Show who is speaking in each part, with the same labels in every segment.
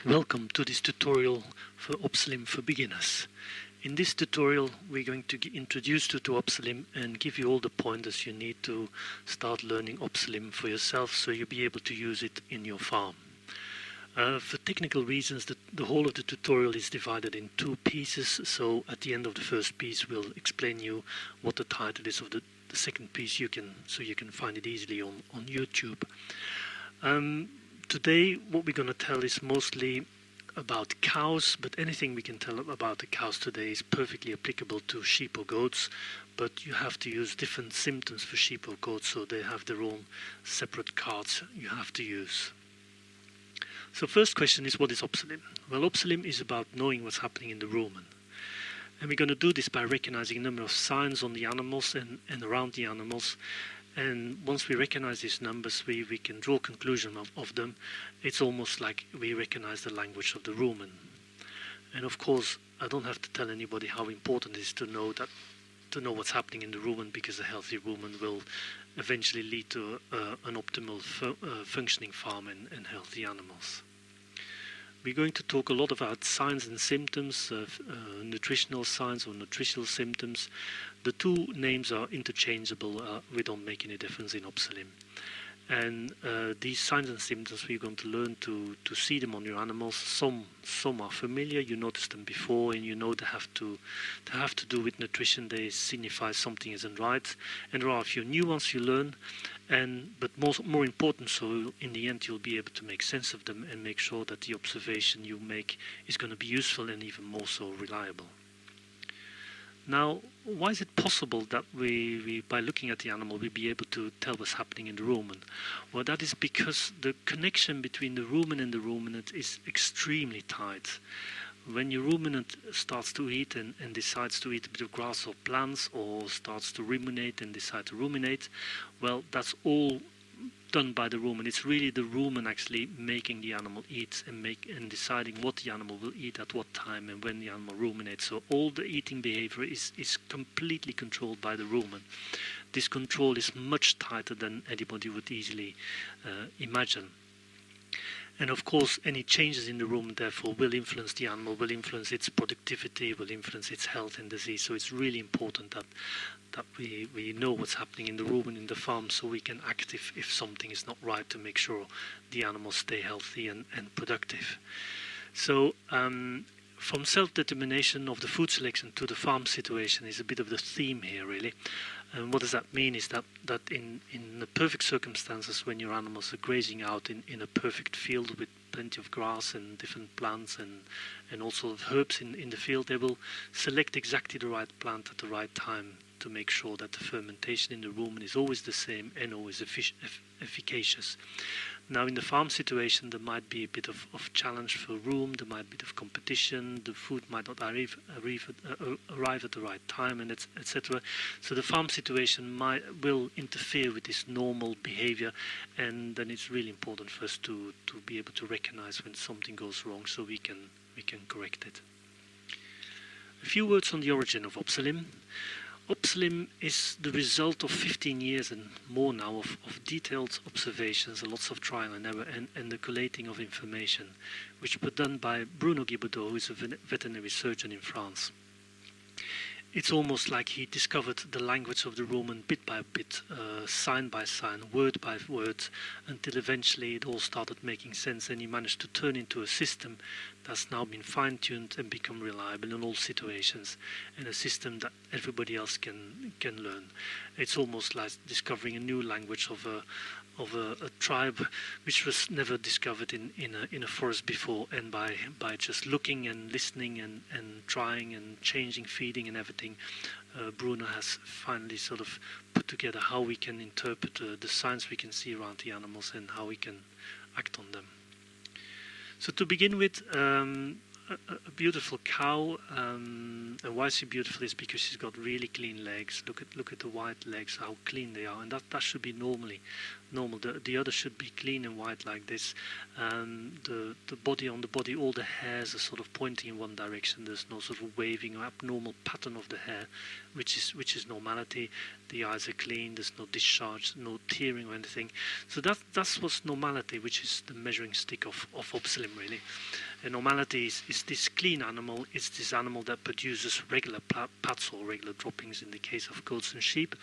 Speaker 1: Welcome to this tutorial for Obsalim for beginners. In this tutorial we're going to introduce you to Obsalim and give you all the pointers you need to start learning Obsalim for yourself so you'll be able to use it in your farm. For technical reasons the whole of the tutorial is divided in two pieces, so at the end of the first piece we'll explain you what the title is of the second piece so you can find it easily on YouTube. Today what we're going to tell is mostly about cows, but anything we can tell about the cows today is perfectly applicable to sheep or goats, but you have to use different symptoms for sheep or goats, so they have their own separate cards you have to use. So first question is, what is Obsalim? Well, Obsalim is about knowing what's happening in the rumen. And we're going to do this by recognizing a number of signs on the animals and around the animals. And once we recognize these numbers, we can draw a conclusion of them. It's almost like we recognize the language of the rumen. And of course, I don't have to tell anybody how important it is to know what's happening in the rumen, because a healthy rumen will eventually lead to an optimal functioning farm and healthy animals. We're going to talk a lot about signs and symptoms, nutritional signs or nutritional symptoms. The two names are interchangeable. We don't make any difference in Obsalim. And these signs and symptoms we're going to learn to see them on your animals. Some are familiar, you noticed them before, and you know they have to do with nutrition. They signify something isn't right. And there are a few new ones you learn, but more important, so in the end you'll be able to make sense of them and make sure that the observation you make is going to be useful and even more so reliable. Now, why is it possible that we by looking at the animal, we'll be able to tell what's happening in the rumen? Well, that is because the connection between the rumen and the ruminant is extremely tight. When your ruminant starts to eat and decides to eat a bit of grass or plants, or starts to ruminate and decide to ruminate, well, that's all done by the rumen. It's really the rumen actually making the animal eat and deciding what the animal will eat at what time and when the animal ruminates. So all the eating behavior is completely controlled by the rumen. This control is much tighter than anybody would easily imagine. And of course, any changes in the rumen therefore will influence the animal, will influence its productivity, will influence its health and disease. So it's really important that we know what's happening in the rumen in the farm, so we can act if something is not right, to make sure the animals stay healthy and productive. So from self-determination of the food selection to the farm situation is a bit of the theme here, really. And what does that mean is that in the perfect circumstances, when your animals are grazing out in a perfect field with plenty of grass and different plants and also herbs in the field, they will select exactly the right plant at the right time to make sure that the fermentation in the rumen is always the same and always efficacious. Now, in the farm situation, there might be a bit of challenge for room, there might be a bit of competition, the food might not arrive at the right time, and etc. So the farm situation will interfere with this normal behavior, and then it's really important for us to be able to recognize when something goes wrong, so we can correct it. A few words on the origin of Obsalim. Obsalim is the result of 15 years and more now of detailed observations, lots of trial and error, and the collating of information, which were done by Bruno Guibaudot, who is a veterinary surgeon in France. It's almost like he discovered the language of the rumen bit by bit, sign by sign, word by word, until eventually it all started making sense, and he managed to turn into a system that's now been fine-tuned and become reliable in all situations, and a system that everybody else can learn. It's almost like discovering a new language of a tribe which was never discovered in a forest before, and by just looking and listening and trying and changing, feeding and everything, Bruno has finally sort of put together how we can interpret the signs we can see around the animals and how we can act on them. So to begin with, a beautiful cow, and why is she beautiful is because she's got really clean legs. Look at the white legs, how clean they are, and that should be normally normal. The udder should be clean and white like this, and the body, on the body, all the hairs are sort of pointing in one direction. There's no sort of waving or abnormal pattern of the hair, which is normality. The eyes are clean. There's no discharge, no tearing or anything. So that's what's normality, which is the measuring stick of Obsalim really. And normality is this clean animal. It's this animal that produces regular pads or regular droppings in the case of goats and sheep.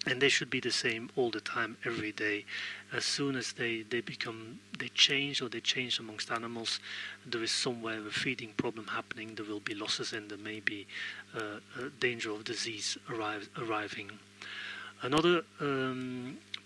Speaker 1: And they should be the same all the time, every day. As soon as they change amongst animals, there is somewhere a feeding problem happening, there will be losses and there may be danger of disease arriving. Another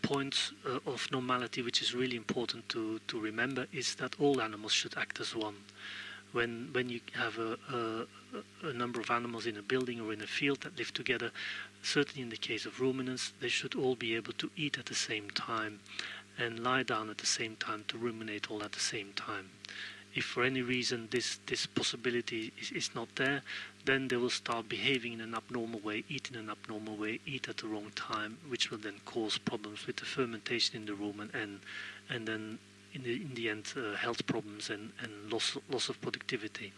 Speaker 1: point of normality which is really important to remember is that all animals should act as one. When you have a number of animals in a building or in a field that live together, certainly in the case of ruminants, they should all be able to eat at the same time and lie down at the same time to ruminate all at the same time. If for any reason this possibility is not there, then they will start behaving in an abnormal way, eat in an abnormal way, eat at the wrong time, which will then cause problems with the fermentation in the rumen and then in the end health problems and loss of productivity.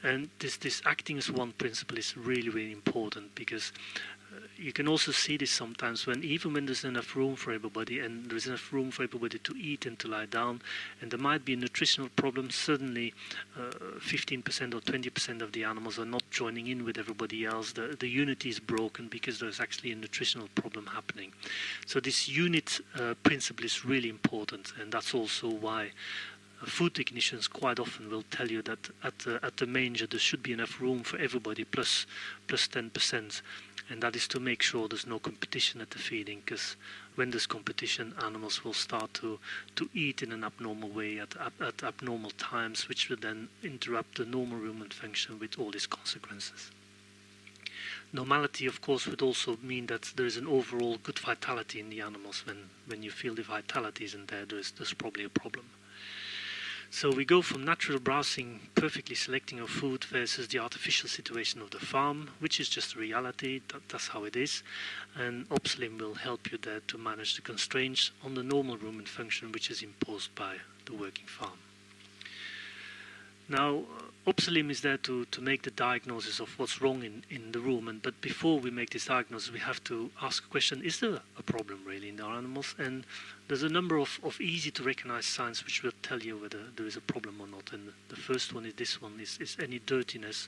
Speaker 1: And this acting as one principle is really, really important, because you can also see this sometimes even when there's enough room for everybody and there's enough room for everybody to eat and to lie down, and there might be a nutritional problem, suddenly 15% or 20% of the animals are not joining in with everybody else. The unity is broken because there's actually a nutritional problem happening. So this unit principle is really important, and that's also why food technicians quite often will tell you that at the manger there should be enough room for everybody plus 10%, and that is to make sure there's no competition at the feeding, because when there's competition, animals will start to eat in an abnormal way at abnormal times, which will then interrupt the normal rumen function with all its consequences. Normality, of course, would also mean that there is an overall good vitality in the animals. When you feel the vitality isn't there, there's probably a problem. So we go from natural browsing, perfectly selecting our food, versus the artificial situation of the farm, which is just a reality. That's how it is. And Obsalim will help you there to manage the constraints on the normal rumen function, which is imposed by the working farm. Now, Obsalim is there to make the diagnosis of what's wrong in the rumen, but before we make this diagnosis, we have to ask a question: is there a problem really in our animals? And there's a number of easy to recognize signs which will tell you whether there is a problem or not. And the first one is this one: is any dirtiness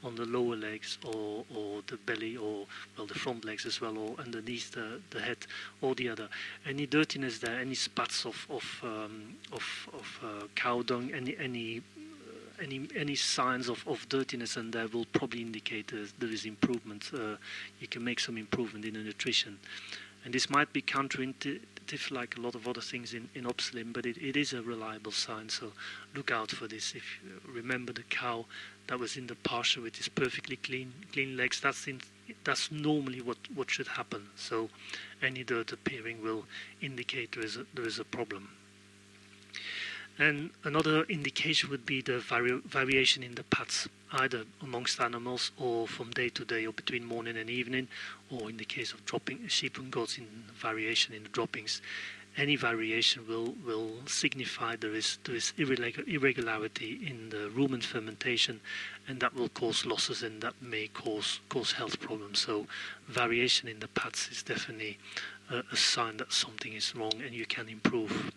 Speaker 1: on the lower legs or the belly, or well, the front legs as well, or underneath the head or the other. Any dirtiness there, any spats of cow dung, any signs of dirtiness, and that will probably indicate there is improvement. You can make some improvement in the nutrition. And this might be counterintuitive like a lot of other things in Obsalim, but it is a reliable sign, so look out for this. If you remember the cow that was in the pasture with his perfectly clean legs, that's normally what should happen. So any dirt appearing will indicate there is a problem. And another indication would be the variation in the pads, either amongst animals or from day to day, or between morning and evening, or in the case of dropping sheep and goats, in variation in the droppings. Any variation will signify there is irregularity in the rumen fermentation, and that will cause losses, and that may cause health problems. So variation in the pads is definitely a sign that something is wrong and you can improve.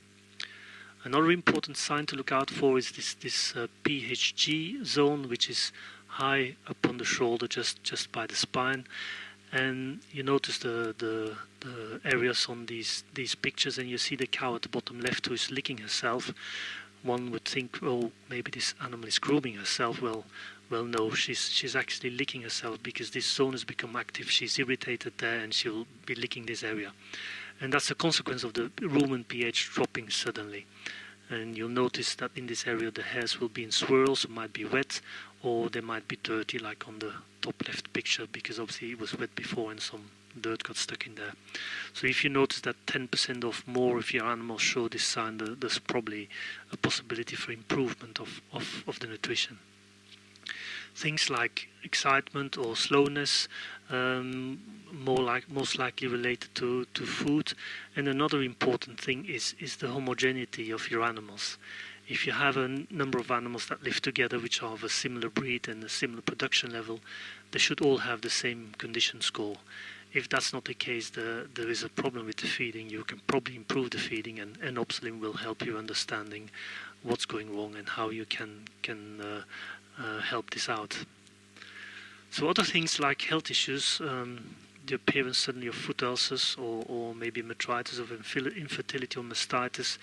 Speaker 1: Another important sign to look out for is this PHG zone, which is high up on the shoulder, just by the spine. And you notice the areas on these pictures, and you see the cow at the bottom left who is licking herself. One would think, oh, maybe this animal is grooming herself. Well, no, she's actually licking herself because this zone has become active. She's irritated there, and she'll be licking this area. And that's a consequence of the rumen pH dropping suddenly. And you'll notice that in this area the hairs will be in swirls, might be wet, or they might be dirty, like on the top left picture, because obviously it was wet before and some dirt got stuck in there. So if you notice that 10% or more of your animals show this sign, there's probably a possibility for improvement of the nutrition. Things like excitement or slowness, most likely related to food. And another important thing is the homogeneity of your animals. If you have a number of animals that live together which are of a similar breed and a similar production level, they should all have the same condition score. If that's not the case, there is a problem with the feeding. You can probably improve the feeding, and Obsalim will help you understanding what's going wrong and how you can help this out. So other things like health issues, the appearance suddenly of foot ulcers or maybe metritis of infertility or mastitis,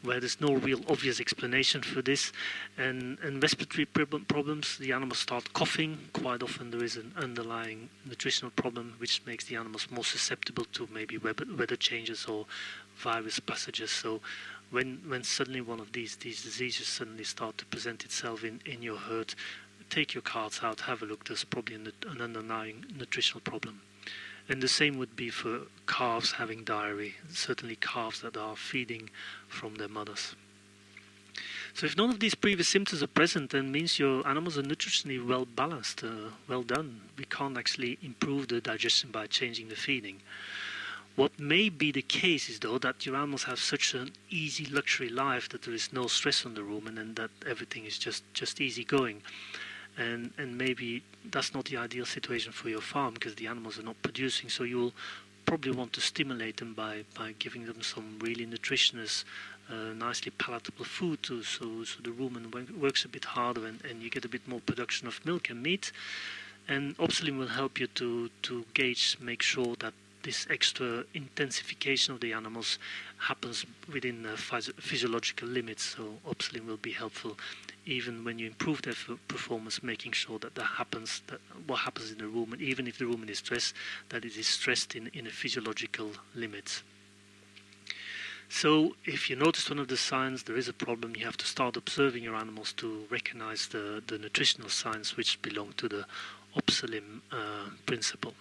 Speaker 1: where there's no real obvious explanation for this, and respiratory problems. The animals start coughing. Quite often there is an underlying nutritional problem which makes the animals more susceptible to maybe weather changes or virus passages. So when suddenly one of these diseases suddenly start to present itself in your herd, take your cards out, have a look. There's probably an underlying nutritional problem. And the same would be for calves having diarrhea, certainly calves that are feeding from their mothers. So if none of these previous symptoms are present, then means your animals are nutritionally well balanced, well done. We can't actually improve the digestion by changing the feeding. What may be the case is, though, that your animals have such an easy luxury life that there is no stress on the rumen and that everything is just easy going. And maybe that's not the ideal situation for your farm because the animals are not producing, so you'll probably want to stimulate them by giving them some really nutritious, nicely palatable food too, so the rumen works a bit harder and you get a bit more production of milk and meat. And Obsalim will help you to gauge, make sure that this extra intensification of the animals happens within physiological limits. So Obsalim will be helpful even when you improve their performance, making sure that happens, that what happens in the rumen, even if the rumen is stressed, that it is stressed in a physiological limit. So if you notice one of the signs there is a problem, you have to start observing your animals to recognize the nutritional signs which belong to the Obsalim principle.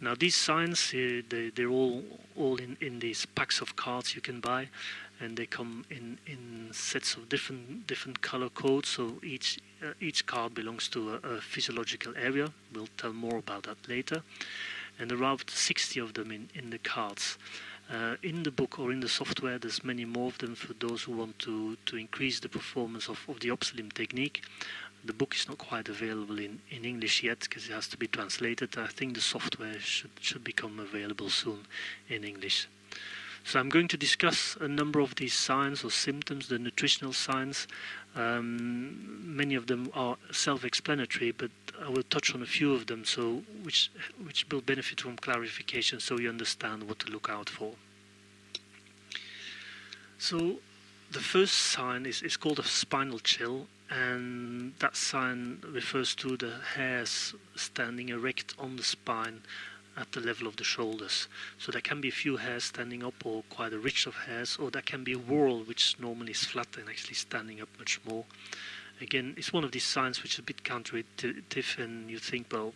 Speaker 1: Now these signs, they're all in these packs of cards you can buy, and they come in sets of different color codes. So each card belongs to a physiological area. We'll tell more about that later. And around 60 of them in the cards. In the book or in the software, there's many more of them for those who want to increase the performance of the Obsalim technique. The book is not quite available in English yet because it has to be translated. I think the software should become available soon in English. So I'm going to discuss a number of these signs or symptoms, the nutritional signs. Many of them are self-explanatory, but I will touch on a few of them, so which will benefit from clarification, so you understand what to look out for. So the first sign is called a spinal chill, and that sign refers to the hairs standing erect on the spine at the level of the shoulders. So there can be a few hairs standing up, or quite a ridge of hairs, or there can be a whorl which normally is flat and actually standing up much more. Again, it's one of these signs which is a bit counterintuitive, and you think, well,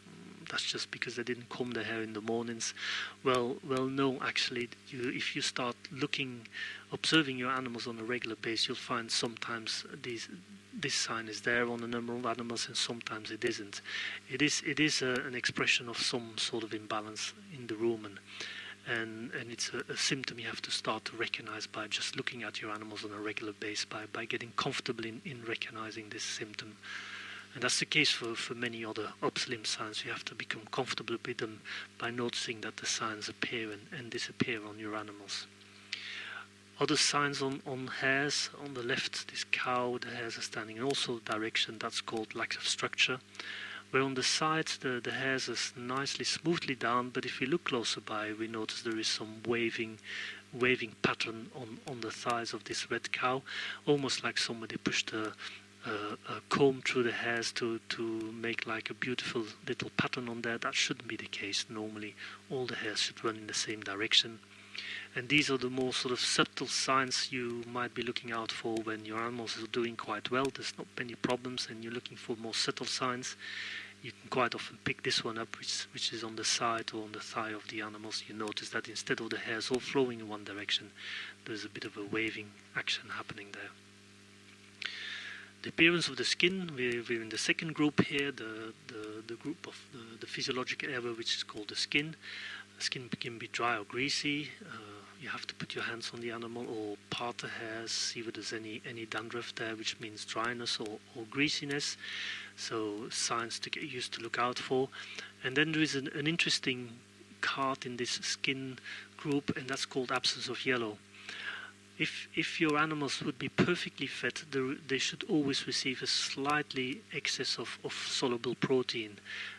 Speaker 1: that's just because they didn't comb their hair in the mornings. Well, no, actually, if you start observing your animals on a regular basis, you'll find sometimes this sign is there on a number of animals, and sometimes it isn't. It is an expression of some sort of imbalance in the rumen, and it's a symptom you have to start to recognize by just looking at your animals on a regular basis, by getting comfortable in recognizing this symptom. And that's the case for many other Obsalim signs. You have to become comfortable with them by noticing that the signs appear and disappear on your animals. Other signs on hairs, on the left, this cow, the hairs are standing in also direction, that's called lack of structure. Where on the sides, the hairs are nicely, smoothly down, but if we look closer by, we notice there is some waving pattern on the thighs of this red cow, almost like somebody pushed a comb through the hairs to make like a beautiful little pattern on there. That shouldn't be the case. Normally all the hairs should run in the same direction, and these are the more sort of subtle signs you might be looking out for when your animals are doing quite well. There's not many problems and you're looking for more subtle signs. You can quite often pick this one up, which is on the side or on the thigh of the animals. You notice that instead of the hairs all flowing in one direction, there's a bit of a waving action happening there. The appearance of the skin, we're in the second group here, the group of the physiological area which is called the skin. The skin can be dry or greasy. You have to put your hands on the animal or part the hairs, see if there's any dandruff there, which means dryness or greasiness. So signs to get used to look out for. And then there is an interesting card in this skin group, and that's called absence of yellow. If your animals would be perfectly fed, they should always receive a slightly excess of soluble protein,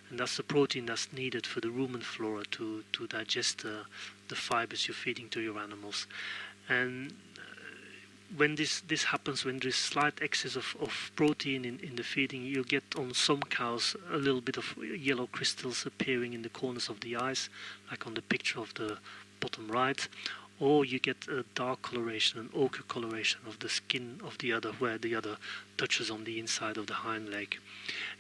Speaker 1: and that's the protein that's needed for the rumen flora to digest the fibers you're feeding to your animals. And when this happens, when there's slight excess of protein in the feeding, you get on some cows a little bit of yellow crystals appearing in the corners of the eyes, like on the picture of the bottom right. Or you get a dark coloration, an ochre coloration of the skin of the udder, where the udder touches on the inside of the hind leg.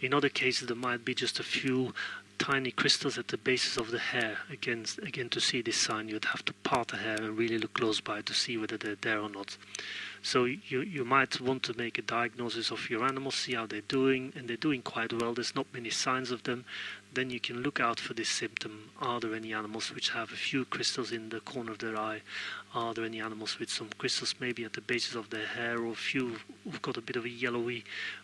Speaker 1: In other cases, there might be just a few tiny crystals at the bases of the hair. Again, to see this sign, you'd have to part the hair and really look close by to see whether they're there or not. So you might want to make a diagnosis of your animals, see how they're doing, and they're doing quite well. There's not many signs of them. Then you can look out for this symptom. Are there any animals which have a few crystals in the corner of their eye? Are there any animals with some crystals maybe at the bases of their hair, or a few who've got a bit of a yellowy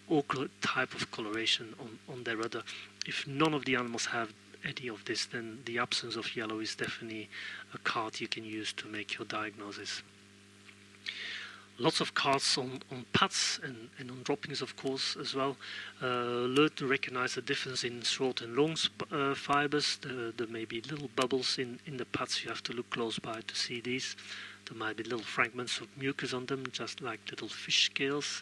Speaker 1: ochre type of coloration on their udder? If none of the animals have any of this, then the absence of yellow is definitely a card you can use to make your diagnosis. Lots of cards on pads and on droppings, of course, as well. Learn to recognize the difference in short and long fibers. There may be little bubbles in the pads. You have to look close by to see these. There might be little fragments of mucus on them, just like little fish scales.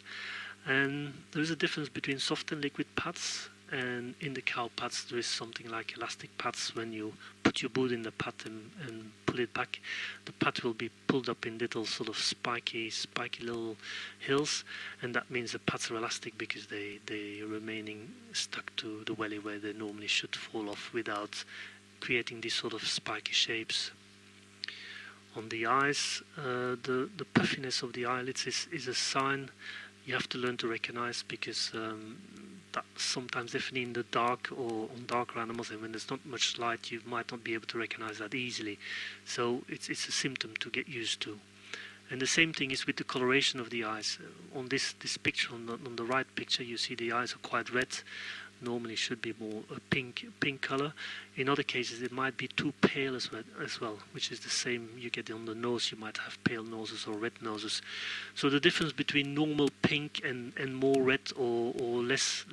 Speaker 1: And there is a difference between soft and liquid pads. And in the cow pads, there is something like elastic pads. When you put your boot in the pad and pull it back, the pad will be pulled up in little sort of spiky little hills, and that means the pads are elastic because they are remaining stuck to the welly where they normally should fall off without creating these sort of spiky shapes. On the eyes, the puffiness of the eyelids is a sign you have to learn to recognize, because sometimes definitely in the dark or on darker animals, and when there's not much light, you might not be able to recognize that easily. So it's a symptom to get used to. And the same thing is with the coloration of the eyes. On this picture, on the right picture, you see the eyes are quite red. Normally should be more a pink color. In other cases, it might be too pale as well, which is the same you get on the nose. You might have pale noses or red noses. So the difference between normal pink and more red, or less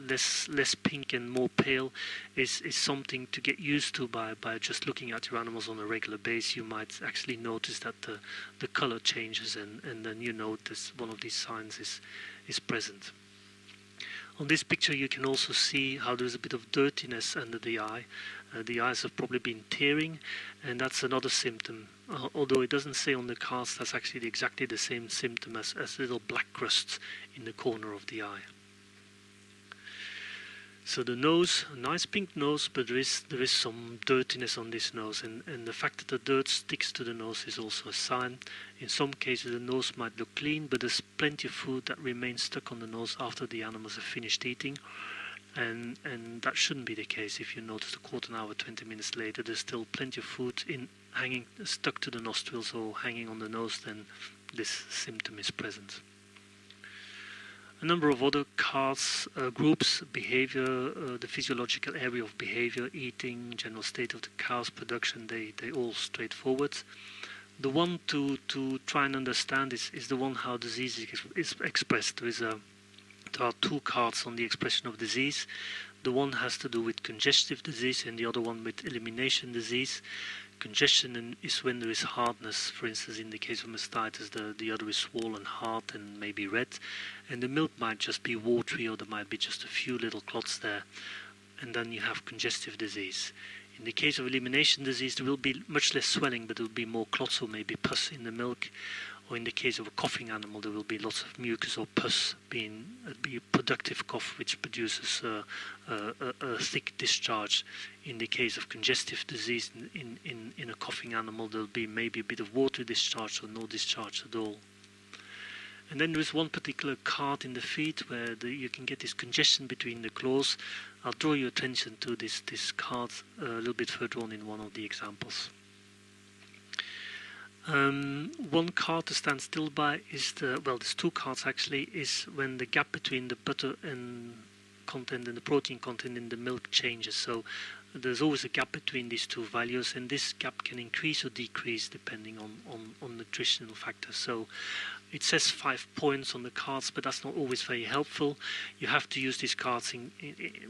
Speaker 1: pink and more pale, is something to get used to by just looking at your animals on a regular basis. You might actually notice that the color changes, and then you notice one of these signs is present. On this picture, you can also see how there's a bit of dirtiness under the eye. The eyes have probably been tearing, and that's another symptom. Although it doesn't say on the cards, that's actually exactly the same symptom as little black crusts in the corner of the eye. So the nose, a nice pink nose, but there is some dirtiness on this nose, and the fact that the dirt sticks to the nose is also a sign. In some cases the nose might look clean, but there's plenty of food that remains stuck on the nose after the animals have finished eating, and that shouldn't be the case. If you notice a quarter an hour, 20 minutes later, there's still plenty of food stuck to the nostrils or hanging on the nose, then this symptom is present. A number of other cards, groups, behavior, the physiological area of behavior, eating, general state of the cow's production, they all straightforward. The one to try and understand is the one how disease is expressed. There are two cards on the expression of disease. The one has to do with congestive disease and the other one with elimination disease. Congestion is when there is hardness. For instance, in the case of mastitis, the udder is swollen, hard, and maybe red, and the milk might just be watery, or there might be just a few little clots there, and then you have congestive disease. In the case of elimination disease, there will be much less swelling, but there will be more clots or maybe pus in the milk. Or in the case of a coughing animal, there will be lots of mucus or pus, being a productive cough, which produces a thick discharge. In the case of congestive disease, in a coughing animal, there will be maybe a bit of water discharge or no discharge at all. And then there is one particular card in the feet where you can get this congestion between the claws. I'll draw your attention to this card a little bit further on in one of the examples. One card to stand still by is there's two cards actually, is when the gap between the butter and content and the protein content in the milk changes. So there's always a gap between these two values, and this gap can increase or decrease depending on nutritional factors. So it says 5 points on the cards, but that's not always very helpful. You have to use these cards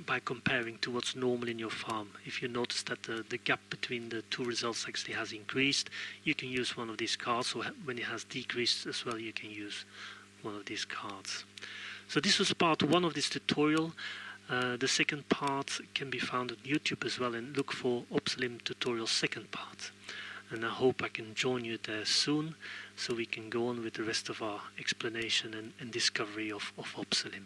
Speaker 1: by comparing to what's normal in your farm. If you notice that the gap between the two results actually has increased, you can use one of these cards, or when it has decreased as well, you can use one of these cards. So this was part 1 of this tutorial. The second part can be found on YouTube as well, and look for Obsalim tutorial second part. And I hope I can join you there soon, so we can go on with the rest of our explanation and discovery of Obsalim.